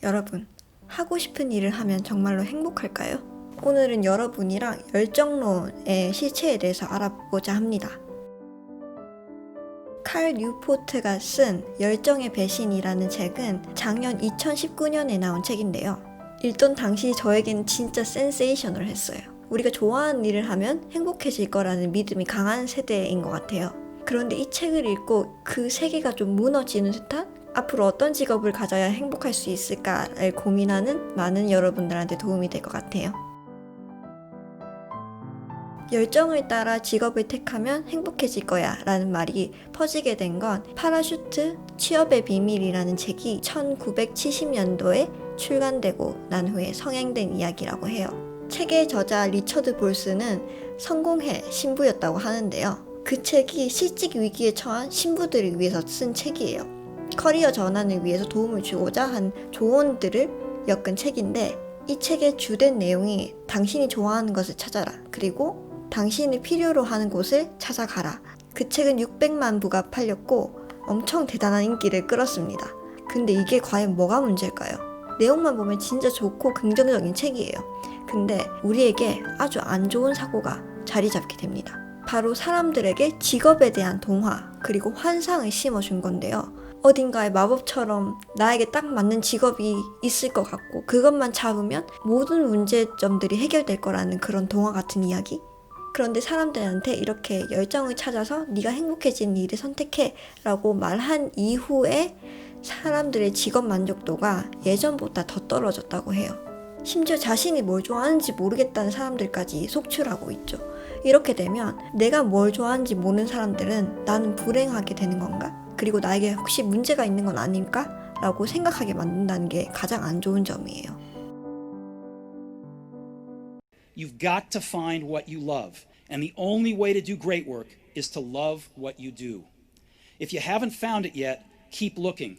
여러분, 하고 싶은 일을 하면 정말로 행복할까요? 오늘은 여러분이랑 열정론의 실체에 대해서 알아보고자 합니다. 칼 뉴포트가 쓴 열정의 배신이라는 책은 작년 2019년에 나온 책인데요. 읽던 당시 저에겐 진짜 센세이셔널했어요. 우리가 좋아하는 일을 하면 행복해질 거라는 믿음이 강한 세대인 것 같아요. 그런데 이 책을 읽고 그 세계가 좀 무너지는 듯한 앞으로 어떤 직업을 가져야 행복할 수 있을까를 고민하는 많은 여러분들한테 도움이 될 것 같아요. 열정을 따라 직업을 택하면 행복해질 거야 라는 말이 퍼지게 된 건 파라슈트 취업의 비밀이라는 책이 1970년도에 출간되고 난 후에 성행된 이야기라고 해요. 책의 저자 리처드 볼스는 성공해 신부였다고 하는데요. 그 책이 실직 위기에 처한 신부들을 위해서 쓴 책이에요. 커리어 전환을 위해서 도움을 주고자 한 조언들을 엮은 책인데, 이 책의 주된 내용이 당신이 좋아하는 것을 찾아라, 그리고 당신이 필요로 하는 곳을 찾아가라. 그 책은 600만 부가 팔렸고 엄청 대단한 인기를 끌었습니다. 근데 이게 과연 뭐가 문제일까요? 내용만 보면 진짜 좋고 긍정적인 책이에요. 근데 우리에게 아주 안 좋은 사고가 자리 잡게 됩니다. 바로 사람들에게 직업에 대한 동화 그리고 환상을 심어준 건데요. 어딘가에 마법처럼 나에게 딱 맞는 직업이 있을 것 같고 그것만 잡으면 모든 문제점들이 해결될 거라는 그런 동화 같은 이야기? 그런데 사람들한테 이렇게 열정을 찾아서 네가 행복해지는 일을 선택해 라고 말한 이후에 사람들의 직업 만족도가 예전보다 더 떨어졌다고 해요. 심지어 자신이 뭘 좋아하는지 모르겠다는 사람들까지 속출하고 있죠. 이렇게 되면 내가 뭘 좋아하는지 모르는 사람들은 나는 불행하게 되는 건가? 그리고 나에게 혹시 문제가 있는 건 아닐까? 라고 생각하게 만든다는 게 가장 안 좋은 점이에요. You've got to find what you love. And the only way to do great work is to love what you do. If you haven't found it yet, keep looking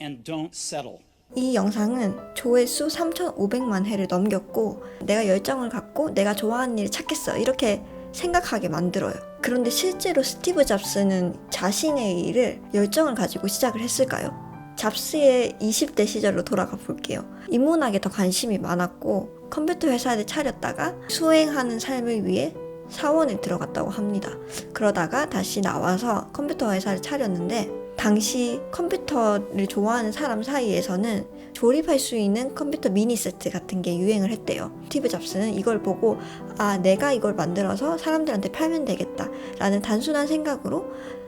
and don't settle. 이 영상은 조회수 3,500만 회를 넘겼고 내가 열정을 갖고 내가 좋아하는 일을 찾겠어 이렇게 생각하게 만들어요. 그런데 실제로 스티브 잡스는 자신의 일을 열정을 가지고 시작을 했을까요? 잡스의 20대 시절로 돌아가 볼게요. 인문학에 더 관심이 많았고 컴퓨터 회사를 차렸다가 수행하는 삶을 위해 사원에 들어갔다고 합니다. 그러다가 다시 나와서 컴퓨터 회사를 차렸는데 당시 컴퓨터를 좋아하는 사람 사이에서는 조립할 수 있는 컴퓨터 미니 세트 같은 게 유행을 했대요. 스티브 잡스는 이걸 보고 내가 이걸 만들어서 사람들한테 팔면 되겠다 라는 단순한 생각으로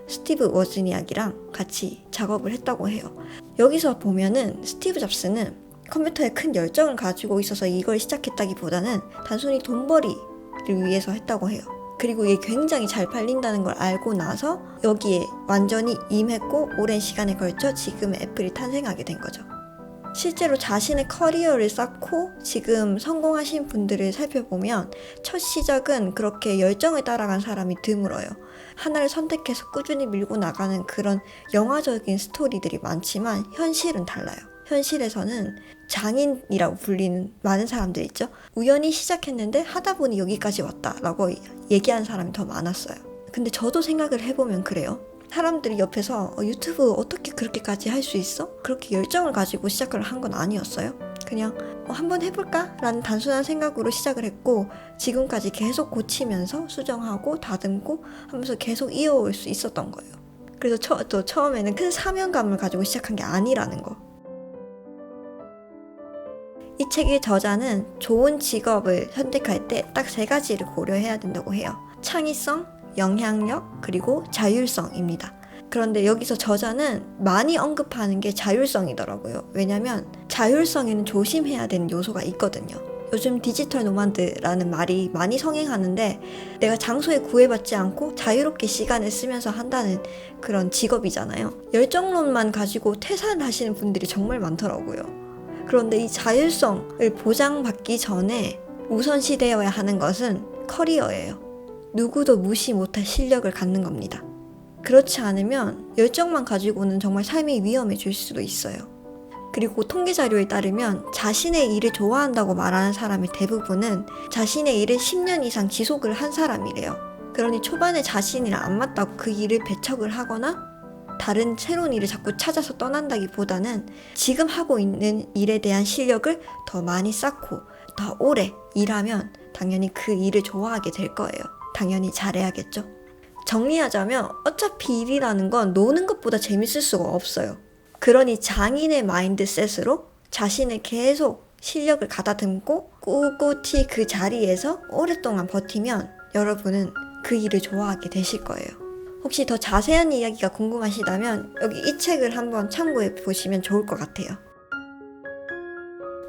스티브 워즈니악이랑 같이 작업을 했다고 해요. 여기서 보면은 스티브 잡스는 컴퓨터에 큰 열정을 가지고 있어서 이걸 시작했다기보다는 단순히 돈벌이를 위해서 했다고 해요. 그리고 이게 굉장히 잘 팔린다는 걸 알고 나서 여기에 완전히 임했고 오랜 시간에 걸쳐 지금의 애플이 탄생하게 된 거죠. 실제로 자신의 커리어를 쌓고 지금 성공하신 분들을 살펴보면 첫 시작은 그렇게 열정을 따라간 사람이 드물어요. 하나를 선택해서 꾸준히 밀고 나가는 그런 영화적인 스토리들이 많지만 현실은 달라요. 현실에서는 장인이라고 불리는 많은 사람들 있죠. 우연히 시작했는데 하다 보니 여기까지 왔다라고 얘기하는 사람이 더 많았어요. 근데 저도 생각을 해보면 그래요. 사람들이 옆에서 유튜브 어떻게 그렇게까지 할 수 있어? 그렇게 열정을 가지고 시작을 한 건 아니었어요. 그냥 한번 해볼까? 라는 단순한 생각으로 시작을 했고 지금까지 계속 고치면서 수정하고 다듬고 하면서 계속 이어올 수 있었던 거예요. 그래서 저 처음에는 큰 사명감을 가지고 시작한 게 아니라는 거. 이 책의 저자는 좋은 직업을 선택할 때 딱 3가지를 고려해야 된다고 해요. 창의성, 영향력, 그리고 자율성입니다. 그런데 여기서 저자는 많이 언급하는 게 자율성이더라고요. 왜냐면 자율성에는 조심해야 되는 요소가 있거든요. 요즘 디지털 노마드라는 말이 많이 성행하는데 내가 장소에 구애받지 않고 자유롭게 시간을 쓰면서 한다는 그런 직업이잖아요. 열정론만 가지고 퇴사를 하시는 분들이 정말 많더라고요. 그런데 이 자율성을 보장받기 전에 우선시되어야 하는 것은 커리어예요. 누구도 무시 못할 실력을 갖는 겁니다. 그렇지 않으면 열정만 가지고는 정말 삶이 위험해질 수도 있어요. 그리고 통계 자료에 따르면 자신의 일을 좋아한다고 말하는 사람의 대부분은 자신의 일을 10년 이상 지속을 한 사람이래요. 그러니 초반에 자신이랑 안 맞다고 그 일을 배척을 하거나 다른 새로운 일을 자꾸 찾아서 떠난다기보다는 지금 하고 있는 일에 대한 실력을 더 많이 쌓고 더 오래 일하면 당연히 그 일을 좋아하게 될 거예요. 당연히 잘해야겠죠. 정리하자면 어차피 일이라는 건 노는 것보다 재밌을 수가 없어요. 그러니 장인의 마인드셋으로 자신을 계속 실력을 가다듬고 꿋꿋이 그 자리에서 오랫동안 버티면 여러분은 그 일을 좋아하게 되실 거예요. 혹시 더 자세한 이야기가 궁금하시다면 여기 이 책을 한번 참고해 보시면 좋을 것 같아요.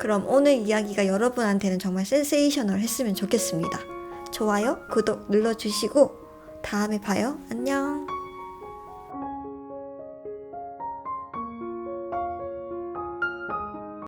그럼 오늘 이야기가 여러분한테는 정말 센세이셔널 했으면 좋겠습니다. 좋아요, 구독 눌러주시고 다음에 봐요. 안녕.